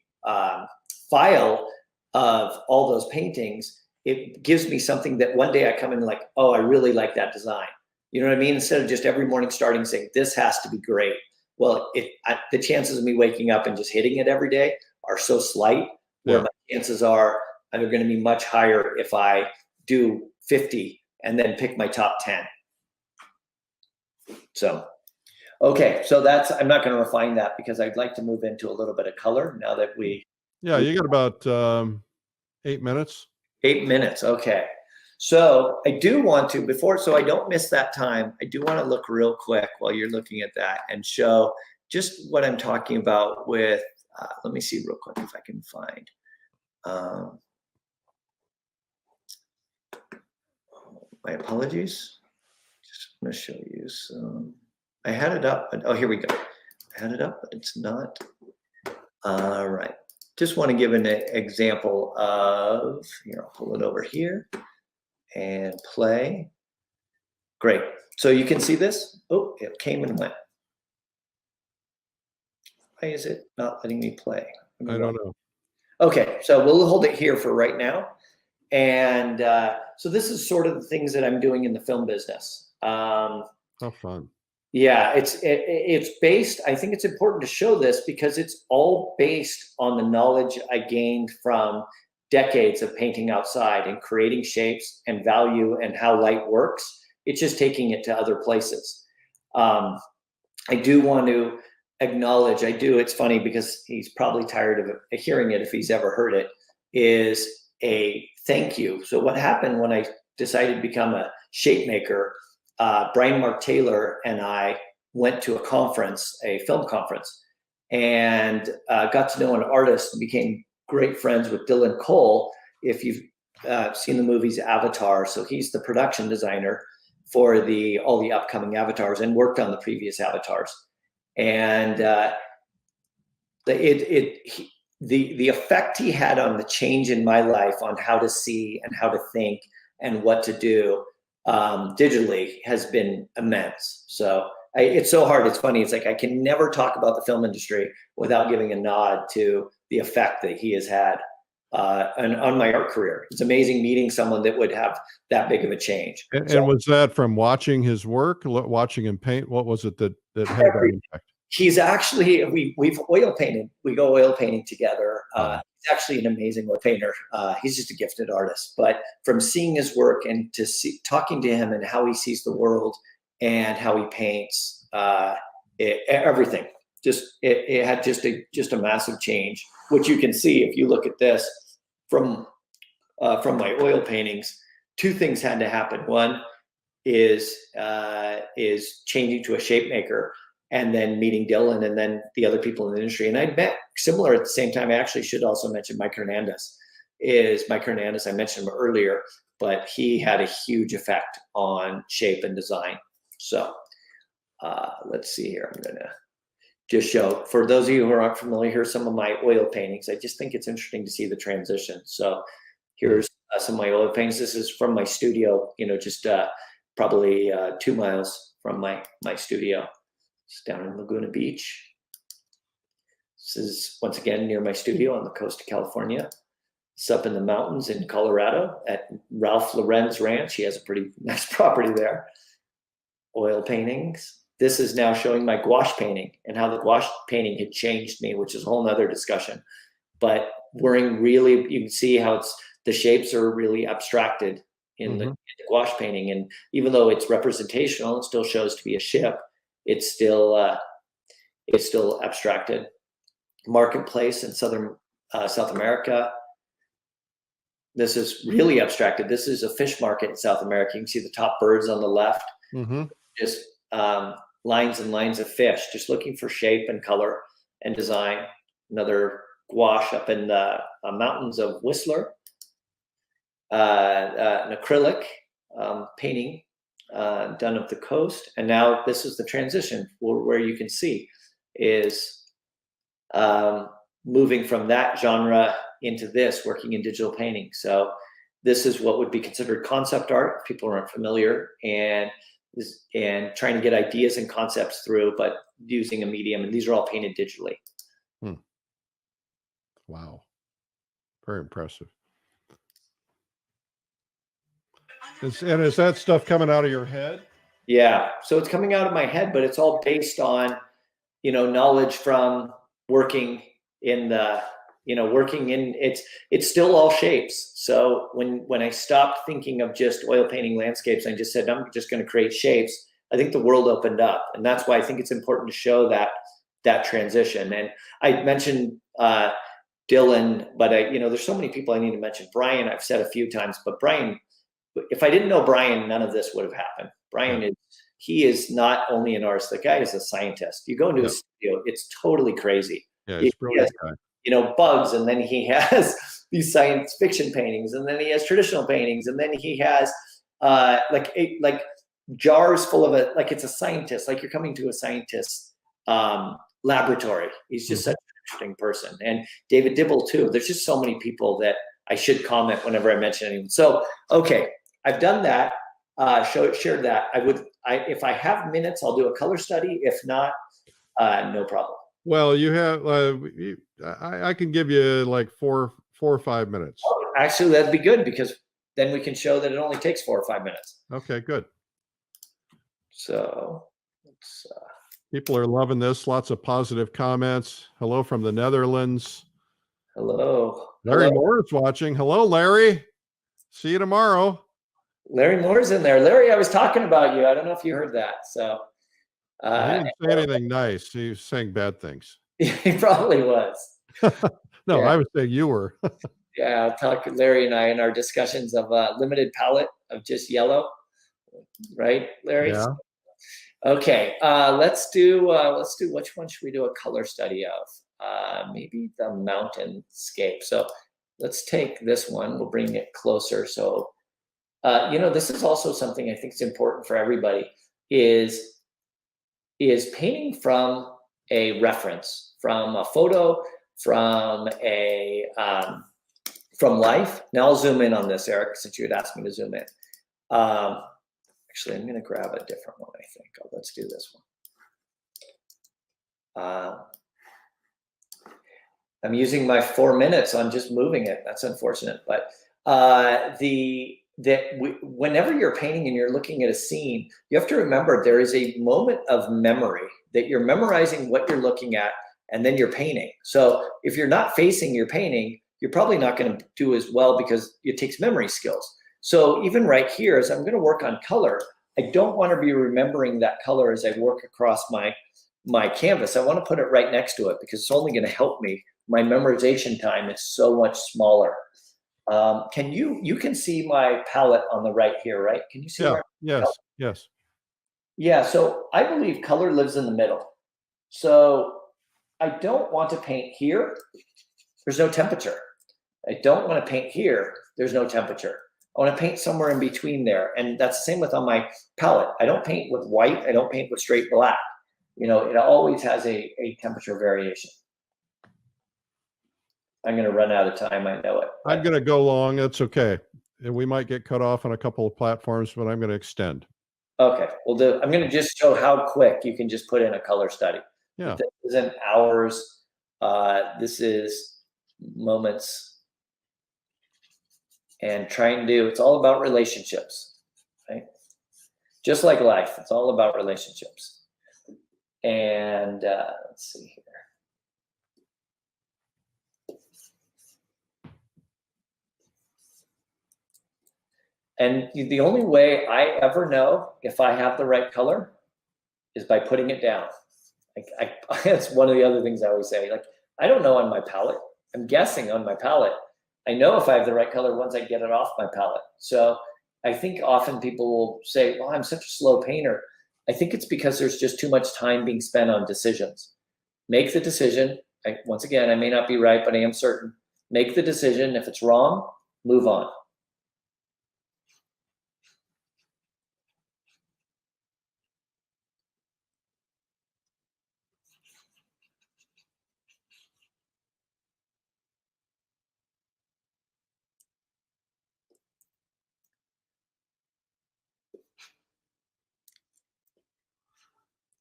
file of all those paintings, it gives me something that one day I come in like, oh, I really like that design. You know what I mean? Instead of just every morning starting saying, this has to be great. Well, the chances of me waking up and just hitting it every day are so slight, where my chances are they're going to be much higher if I do 50 and then pick my top 10. So, okay. So I'm not going to refine that, because I'd like to move into a little bit of color now that we. Yeah, you got about 8 minutes. 8 minutes. Okay. So I do want to, so I don't miss that time, I do want to look real quick while you're looking at that and show just what I'm talking about with, let me see real quick if I can find. My apologies. Just want to show you some. I had it up, but here we go. I had it up, but it's not. All right. Just want to give an example of, here, I'll pull it over here and play. Great. So you can see this. Oh, it came and went. Why is it not letting me play? I don't know. Okay, so we'll hold it here for right now. And so this is sort of the things that I'm doing in the film business. How fun. Yeah, it's based, I think it's important to show this because it's all based on the knowledge I gained from decades of painting outside and creating shapes and value and how light works. It's just taking it to other places. I do want to acknowledge, it's funny because he's probably tired of hearing it if he's ever heard it, is a thank you. So what happened when I decided to become a shape maker, Brian Mark Taylor and I went to a conference, a film conference, and got to know an artist and became great friends with Dylan Cole. If you've seen the movies Avatar, so he's the production designer for all the upcoming Avatars and worked on the previous Avatars. And the effect he had on the change in my life on how to see and how to think and what to do digitally has been immense. So it's so hard. It's funny. It's like I can never talk about the film industry without giving a nod to the effect that he has had on my art career. It's amazing meeting someone that would have that big of a change. And was that from watching his work, watching him paint? What was it that had that impact? He's actually, we've oil painted. We go oil painting together. He's actually an amazing oil painter. He's just a gifted artist. But from seeing his work and talking to him and how he sees the world and how he paints, everything. It had just a massive change, which you can see if you look at this from my oil paintings. Two things had to happen. One is changing to a shape maker, and then meeting Dylan, and then the other people in the industry. And I met similar at the same time. I actually should also mention Mike Hernandez. I mentioned him earlier, but he had a huge effect on shape and design. So let's see here. I'm gonna just show, for those of you who aren't familiar, here's some of my oil paintings. I just think it's interesting to see the transition. So here's some of my oil paintings. This is from my studio, just probably 2 miles from my studio. It's down in Laguna Beach. This is, once again, near my studio on the coast of California. It's up in the mountains in Colorado at Ralph Lorenz Ranch. He has a pretty nice property there. Oil paintings. This is now showing my gouache painting and how the gouache painting had changed me, which is a whole nother discussion. But you can see how the shapes are really abstracted in the gouache painting. And even though it's representational, it still shows to be a ship. It's still abstracted. Marketplace in South America. This is really abstracted. This is a fish market in South America. You can see the top birds on the left. Just lines and lines of fish, just looking for shape and color and design. Another gouache up in the mountains of Whistler. An acrylic painting done up the coast. And now this is the transition where you can see is moving from that genre into this, working in digital painting. So this is what would be considered concept art, if people aren't familiar, and trying to get ideas and concepts through, but using a medium. And these are all painted digitally. Wow. Very impressive. And is that stuff coming out of your head? Yeah. So it's coming out of my head, but it's all based on, knowledge from working in it's still all shapes. So when I stopped thinking of just oil painting landscapes, I just said, I'm just going to create shapes. I think the world opened up. And that's why I think it's important to show that transition. And I mentioned Dylan, but there's so many people I need to mention. Brian, I've said a few times, but Brian, if I didn't know Brian, none of this would have happened. Brian he is not only an artist, the guy is a scientist. You go into his studio, it's totally crazy. Yeah, he's brilliant guy. Bugs, and then he has these science fiction paintings, and then he has traditional paintings, and then he has like jars full of it, like it's a scientist, like you're coming to a scientist's laboratory. He's just such an interesting person. And David Dibble too. There's just so many people that I should comment whenever I mention anyone. So okay, I've done that. Shared that. If I have minutes, I'll do a color study. If not, no problem. Well, you have. I can give you like 4 or 5 minutes. Oh, actually, that'd be good, because then we can show that it only takes 4 or 5 minutes. Okay, good. So people are loving this. Lots of positive comments. Hello from the Netherlands. Hello. Larry Moore is watching. Hello, Larry. See you tomorrow. Larry Moore's in there. Larry, I was talking about you. I don't know if you heard that. So he didn't say anything nice. He was saying bad things. He probably was. No, I was saying you were. Yeah, Larry and I in our discussions of limited palette of just yellow, right, Larry? Yeah. Okay, let's do which one should we do a color study of? Maybe the Mountain Scape. So let's take this one. We'll bring it closer. So this is also something I think is important for everybody, is painting from a reference, from a photo, from life. Now I'll zoom in on this, Eric, since you had asked me to zoom in. Actually, I'm going to grab a different one, I think. Let's do this one. I'm using my 4 minutes on just moving it. That's unfortunate. But whenever you're painting and you're looking at a scene, you have to remember there is a moment of memory that you're memorizing what you're looking at, and then you're painting. So if you're not facing your painting, you're probably not going to do as well because it takes memory skills. So even right here, as I'm going to work on color, I don't want to be remembering that color as I work across my canvas. I want to put it right next to it because it's only going to help me. My memorization time is so much smaller. Can you can see my palette on the right here, right? Can you see? Yeah. Yes. Yeah. So I believe color lives in the middle. So I don't want to paint here. There's no temperature. I don't want to paint here. There's no temperature. I want to paint somewhere in between there. And that's the same with on my palette. I don't paint with white. I don't paint with straight black. You know, it always has a temperature variation. I'm going to run out of time. I know it. I'm going to go long. That's okay. And we might get cut off on a couple of platforms, but I'm going to extend. Okay. Well, I'm going to just show how quick you can just put in a color study. Yeah. This isn't hours. This is moments. And trying to, it's all about relationships, right? Just like life, it's all about relationships. And let's see here. And the only way I ever know if I have the right color is by putting it down. That's one of the other things I always say. Like, I don't know on my palette. I'm guessing on my palette. I know if I have the right color once I get it off my palette. So I think often people will say, well, I'm such a slow painter. I think it's because there's just too much time being spent on decisions. Make the decision. Once again, I may not be right, but I am certain. Make the decision. If it's wrong, move on.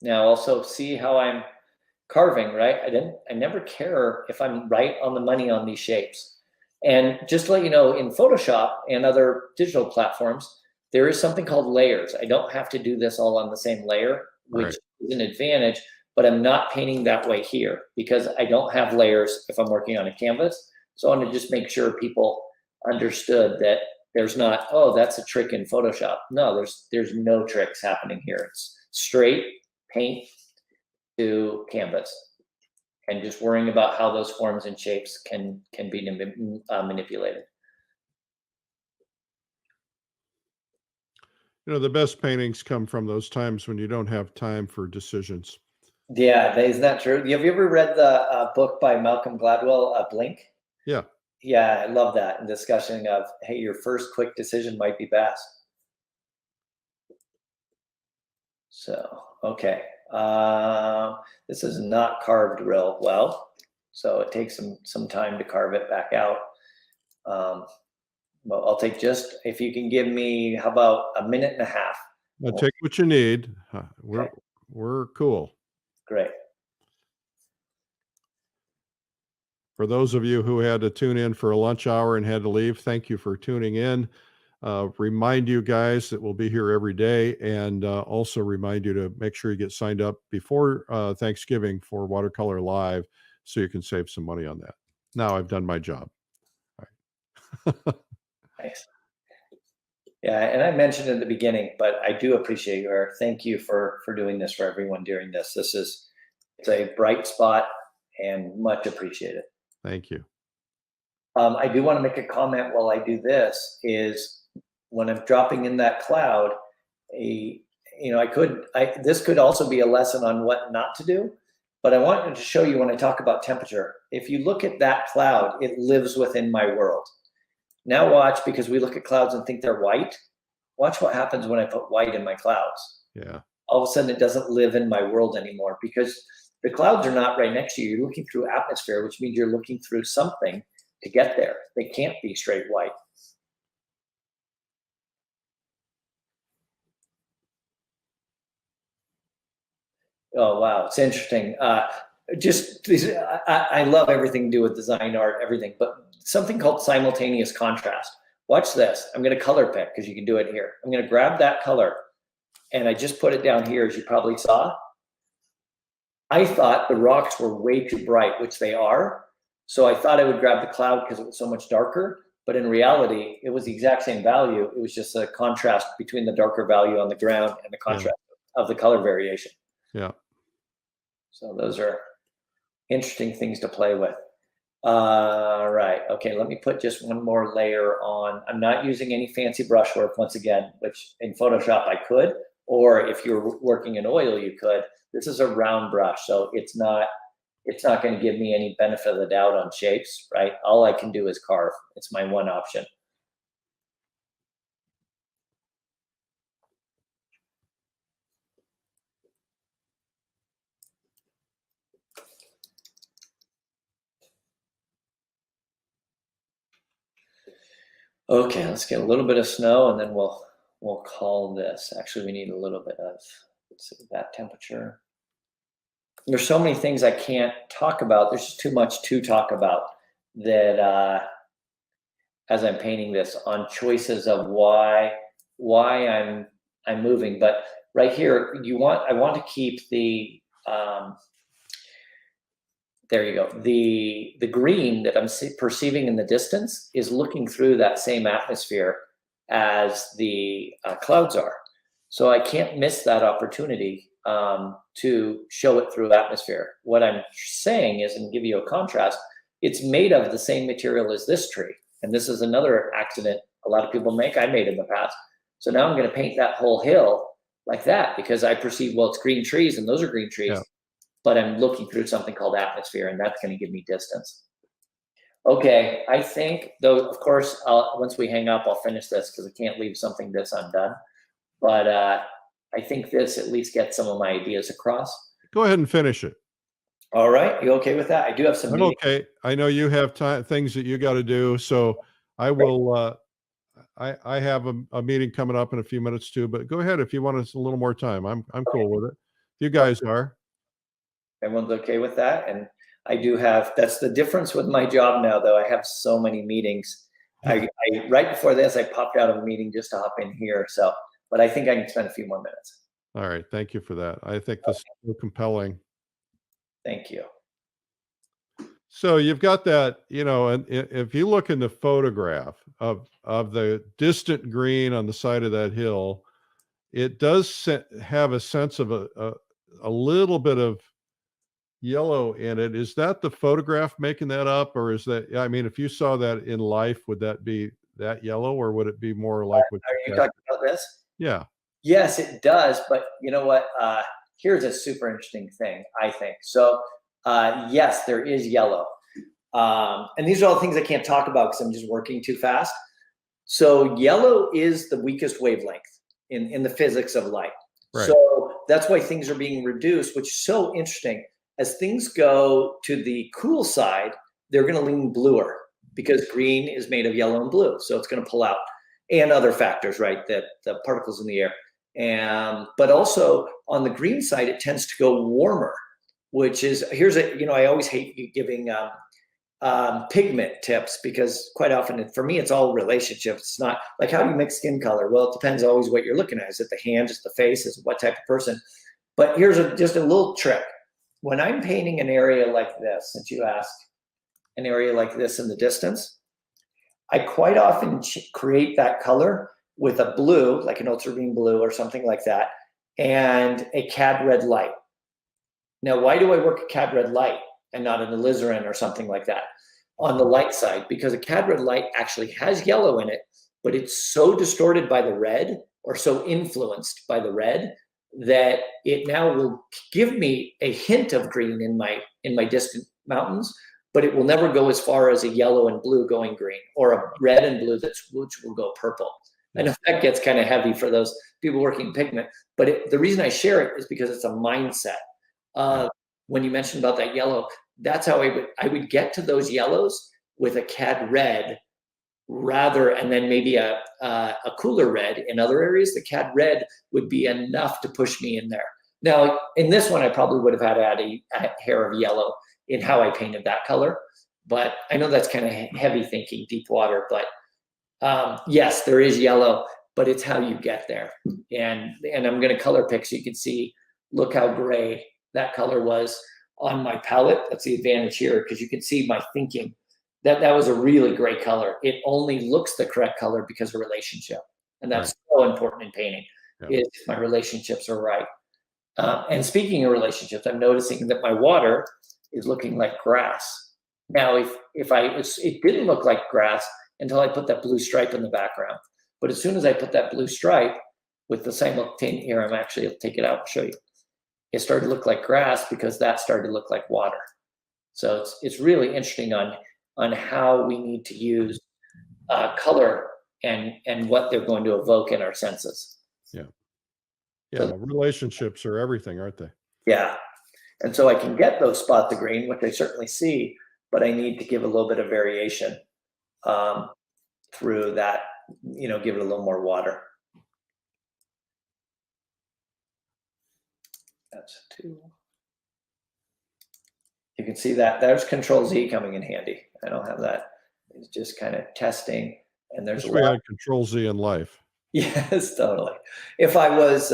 Now also see how I'm carving, right? I never care if I'm right on the money on these shapes. And just to let you know, in Photoshop and other digital platforms, there is something called layers. I don't have to do this all on the same layer, which is an advantage, but I'm not painting that way here because I don't have layers if I'm working on a canvas. So I want to just make sure people understood that there's not, oh, that's a trick in Photoshop. No, there's no tricks happening here. It's straight paint to canvas, and just worrying about how those forms and shapes can be manipulated. You know, the best paintings come from those times when you don't have time for decisions. Yeah, isn't that true? Have you ever read the book by Malcolm Gladwell, Blink? Yeah. Yeah, I love that. And discussion of, hey, your first quick decision might be best. So, okay. This is not carved real well, so it takes some time to carve it back out. But I'll take just, if you can give me, how about a minute and a half? Now take what you need. Okay. We're cool. Great. For those of you who had to tune in for a lunch hour and had to leave, thank you for tuning in. Remind you guys that we'll be here every day, and also remind you to make sure you get signed up before Thanksgiving for Watercolor Live so you can save some money on that. Now I've done my job. All right. Nice. Yeah, and I mentioned in the beginning, but I do appreciate you, Eric. Thank you for doing this for everyone during this. It's a bright spot and much appreciated. Thank you. I do want to make a comment while I do this, is when I'm dropping in that cloud, this could also be a lesson on what not to do, but I wanted to show you when I talk about temperature. If you look at that cloud, it lives within my world. Now watch, because we look at clouds and think they're white. Watch what happens when I put white in my clouds. Yeah. All of a sudden it doesn't live in my world anymore, because the clouds are not right next to you. You're looking through atmosphere, which means you're looking through something to get there. They can't be straight white. Oh, wow. It's interesting. I love everything to do with design, art, everything, but something called simultaneous contrast. watch this. I'm going to color pick because you can do it here. I'm going to grab that color and I just put it down here, as you probably saw. I thought the rocks were way too bright, which they are. So I thought I would grab the cloud because it was so much darker. But in reality, it was the exact same value. It was just a contrast between the darker value on the ground and the contrast of the color variation. Yeah. So those are interesting things to play with. Right. Okay. Let me put just one more layer on. I'm not using any fancy brushwork once again, which in Photoshop I could, or if you're working in oil, you could. This is a round brush, so it's not going to give me any benefit of the doubt on shapes, right? All I can do is carve. It's my one option. Okay, let's get a little bit of snow and then we'll call this. Actually, we need a little bit of, let's see, that temperature. There's so many things I can't talk about. There's just too much to talk about that as I'm painting this on choices of why I'm moving. But right here, I want to keep the there you go. The green that I'm perceiving in the distance is looking through that same atmosphere as the clouds are. So I can't miss that opportunity to show it through atmosphere. What I'm saying is, and give you a contrast, it's made of the same material as this tree. And this is another accident a lot of people make. I made in the past. So now I'm going to paint that whole hill like that because I perceive, well, it's green trees and those are green trees. Yeah. But I'm looking through something called atmosphere, and that's going to give me distance. Okay, I think, though, of course, once we hang up, I'll finish this because I can't leave something this undone. But I think this at least gets some of my ideas across. Go ahead and finish it. All right, you okay with that? I do have some. I'm okay. I know you have things that you got to do, so I will. I have a meeting coming up in a few minutes too. But go ahead if you want a little more time. I'm cool with it. You guys are. Everyone's okay with that, and I do have. That's the difference with my job now, though. I have so many meetings. I right before this, I popped out of a meeting just to hop in here. So, but I think I can spend a few more minutes. All right, thank you for that. I think this is so compelling. Thank you. So you've got that, and if you look in the photograph of the distant green on the side of that hill, it does have a sense of a little bit of yellow in it. Is that the photograph making that up, or is that, I mean, if you saw that in life, would that be that yellow, or would it be more like what are you talking about this? Yeah. Yes, it does. But you know what? Here's a super interesting thing, I think. So yes, there is yellow. And these are all things I can't talk about because I'm just working too fast. So yellow is the weakest wavelength in the physics of light. Right. So that's why things are being reduced, which is so interesting. As things go to the cool side, they're going to lean bluer because green is made of yellow and blue. So it's going to pull out, and other factors, right? That the particles in the air. But also on the green side, it tends to go warmer, which is, I always hate giving pigment tips because quite often for me, it's all relationships. It's not like, how do you make skin color? Well, it depends always what you're looking at. Is it the hand, is it the face, is it what type of person? But here's just a little trick. When I'm painting an area like this, since you asked, an area like this in the distance, I quite often create that color with a blue, like an ultramarine blue or something like that, and a cad red light. Now, why do I work a cad red light and not an alizarin or something like that on the light side? Because a cad red light actually has yellow in it, but it's so distorted by the red or so influenced by the red that it now will give me a hint of green in my distant mountains, but it will never go as far as a yellow and blue going green, or a red and blue which will go purple. I know that gets kind of heavy for those people working pigment, but the reason I share it is because it's a mindset. When you mentioned about that yellow, that's how I would get to those yellows with a cad red and then maybe a cooler red in other areas. The cad red would be enough to push me in there. Now, in this one, I probably would have had to add a hair of yellow in how I painted that color. But I know that's kind of heavy thinking, deep water, but Yes, there is yellow, but it's how you get there. And I'm going to color pick so you can see, look how gray that color was on my palette. That's the advantage here, because you can see my thinking. That was a really great color. It only looks the correct color because of relationship. And that's so important in painting, is my relationships are right. And speaking of relationships, I'm noticing that my water is looking like grass. Now, it didn't look like grass until I put that blue stripe in the background. But as soon as I put that blue stripe with the simultaneous, here, I'll take it out and show you. It started to look like grass because that started to look like water. So it's really interesting on how we need to use color and what they're going to evoke in our senses. Yeah. Yeah. Relationships are everything, aren't they? Yeah. And so I can get those spots of green, which I certainly see, but I need to give a little bit of variation through that, give it a little more water. That's 2. You can see that there's Control Z coming in handy. I don't have that. It's just kind of testing, and there's we had Control Z in life. Yes, totally. If I was,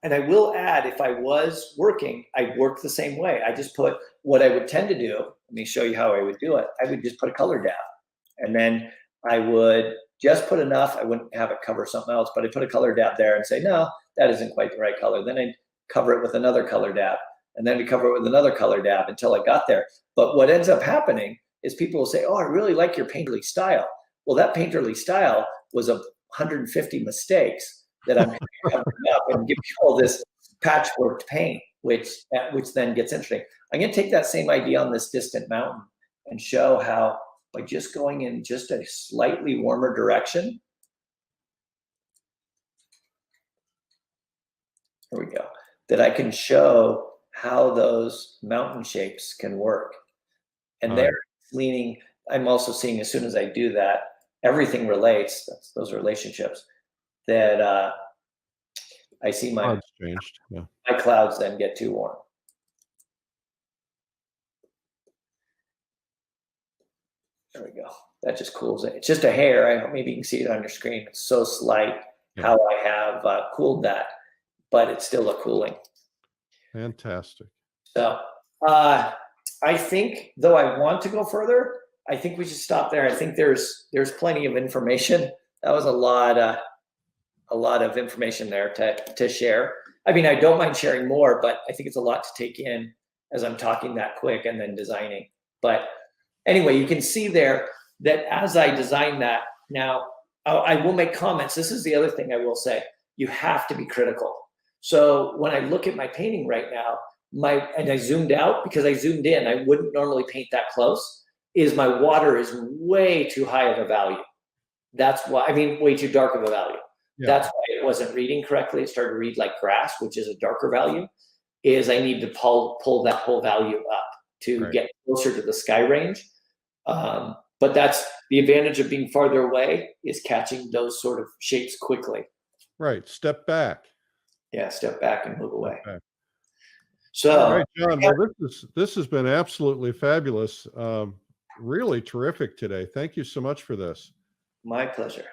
and I will add, if I was working, I'd work the same way. I just put what I would tend to do. Let me show you how I would do it. I would just put a color dab, and then I would just put enough. I wouldn't have it cover something else, but I'd put a color dab there and say, no, that isn't quite the right color. Then I'd cover it with another color dab, and then I'd cover it with another color dab until I got there. But what ends up happening is people will say, oh, I really like your painterly style. Well, that painterly style was 150 mistakes that I'm covering up and give you all this patchwork paint, which then gets interesting. I'm going to take that same idea on this distant mountain and show how by just going in just a slightly warmer direction. Here we go. That I can show how those mountain shapes can work. And they're leaning, I'm also seeing as soon as I do that, everything relates, those relationships, that I see my clouds changed. Yeah. My clouds then get too warm. There we go. That just cools it. It's just a hair. Maybe you can see it on your screen. It's so slight how I have cooled that, but it's still a cooling. Fantastic. So I think, though I want to go further, I think we should stop there. I think there's plenty of information. That was a lot of information there to share. I mean, I don't mind sharing more, but I think it's a lot to take in as I'm talking that quick and then designing. But anyway, you can see there that as I design that, now I will make comments. This is the other thing I will say. You have to be critical. So when I look at my painting right now, and I zoomed out because I zoomed in, I wouldn't normally paint that close, is my water is way too high of a value. That's why, way too dark of a value. Yeah. That's why it wasn't reading correctly. It started to read like grass, which is a darker value, is I need to pull that whole value up to get closer to the sky range. But that's the advantage of being farther away, is catching those sort of shapes quickly. Right. Step back. Yeah. Step back and move away. So, all right, John, well, this has been absolutely fabulous. Really terrific today. Thank you so much for this. My pleasure.